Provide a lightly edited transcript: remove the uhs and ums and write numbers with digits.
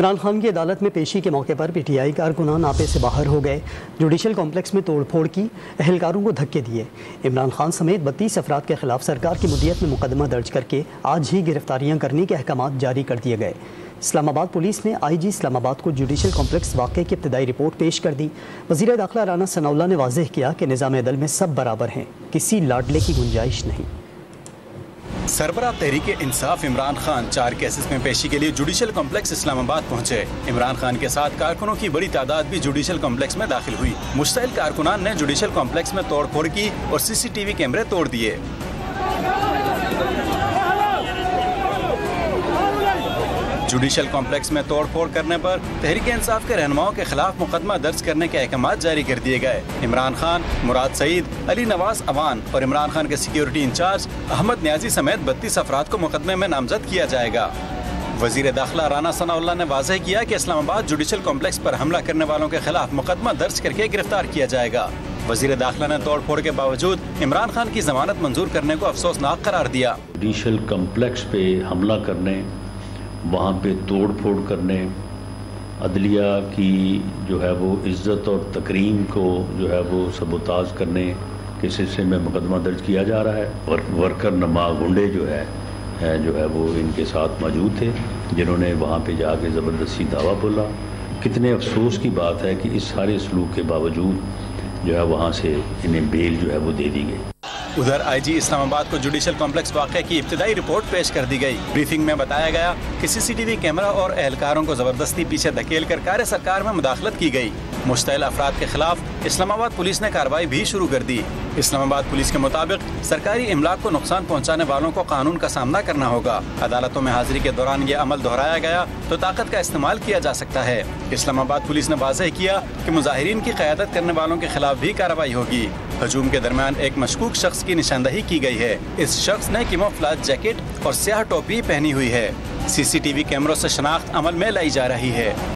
عمران خان کی عدالت میں پیشی کے موقع پر پی ٹی آئی کارکنان ناپے سے باہر ہو گئے، جوڈیشل کمپلیکس میں توڑ پھوڑ کی، اہلکاروں کو دھکے دیے۔ عمران خان سمیت 32 افراد کے خلاف سرکار کی مدیت میں مقدمہ درج کر کے آج ہی گرفتاریاں کرنے کے احکامات جاری کر دیے گئے۔ اسلام آباد پولیس نے آئی جی اسلام آباد کو جوڈیشل کمپلیکس واقعے کی ابتدائی رپورٹ پیش کر دی۔ وزیر داخلہ رانا ثناء اللہ نے واضح کیا کہ نظام عدل میں سب برابر ہیں، کسی لاڈلے کی گنجائش نہیں۔ سربراہ تحریک انصاف عمران خان 4 کیسز میں پیشی کے لیے جوڈیشل کمپلیکس اسلام آباد پہنچے۔ عمران خان کے ساتھ کارکنوں کی بڑی تعداد بھی جوڈیشل کمپلیکس میں داخل ہوئی۔ مشتعل کارکنان نے جوڈیشل کمپلیکس میں توڑ پھوڑ کی اور سی سی ٹی وی کیمرے توڑ دیے۔ جوڈیشل کمپلیکس میں توڑ پھوڑ کرنے پر تحریک انصاف کے رہنماؤں کے خلاف مقدمہ درج کرنے کے احکامات جاری کر دیے گئے۔ عمران خان، مراد سعید، علی نواز اوان اور عمران خان کے سیکیورٹی انچارج احمد نیازی سمیت 32 افراد کو مقدمے میں نامزد کیا جائے گا۔ وزیر داخلہ رانا ثناء اللہ نے واضح کیا کہ اسلام آباد جوڈیشل کمپلیکس پر حملہ کرنے والوں کے خلاف مقدمہ درج کر کے گرفتار کیا جائے گا۔ وزیر داخلہ نے توڑ پھوڑ کے باوجود عمران خان کی ضمانت منظور کرنے کو افسوسناک قرار دیا۔ جوڈیشل کمپلیکس پہ حملہ کرنے، وہاں پہ توڑ پھوڑ کرنے، عدلیہ کی جو ہے وہ عزت اور تکریم کو جو ہے وہ سبوتاژ کرنے کے سلسلے میں مقدمہ درج کیا جا رہا ہے۔ ورکر نما گنڈے جو ہے وہ ان کے ساتھ موجود تھے، جنہوں نے وہاں پہ جا کے زبردستی دعویٰ بولا۔ کتنے افسوس کی بات ہے کہ اس سارے سلوک کے باوجود جو ہے وہاں سے انہیں بیل جو ہے وہ دے دی گئی۔ ادھر آئی جی اسلام آباد کو جوڈیشل کمپلیکس واقعے کی ابتدائی رپورٹ پیش کر دی گئی۔ بریفنگ میں بتایا گیا کہ سی سی ٹی وی کیمرہ اور اہلکاروں کو زبردستی پیچھے دھکیل کر کار سرکار میں مداخلت کی گئی۔ مشتعل افراد کے خلاف اسلام آباد پولیس نے کارروائی بھی شروع کر دی۔ اسلام آباد پولیس کے مطابق سرکاری املاک کو نقصان پہنچانے والوں کو قانون کا سامنا کرنا ہوگا۔ عدالتوں میں حاضری کے دوران یہ عمل دہرایا گیا تو طاقت کا استعمال کیا جا سکتا ہے۔ اسلام آباد پولیس نے واضح کیا کہ مظاہرین کی قیادت کرنے والوں کے خلاف بھی کارروائی ہوگی۔ ہجوم کے درمیان ایک مشکوک شخص کی نشاندہی کی گئی ہے۔ اس شخص نے کیموفلاج جیکٹ اور سیاہ ٹوپی پہنی ہوئی ہے۔ سی سی ٹی وی کیمروں سے شناخت عمل میں لائی جا رہی ہے۔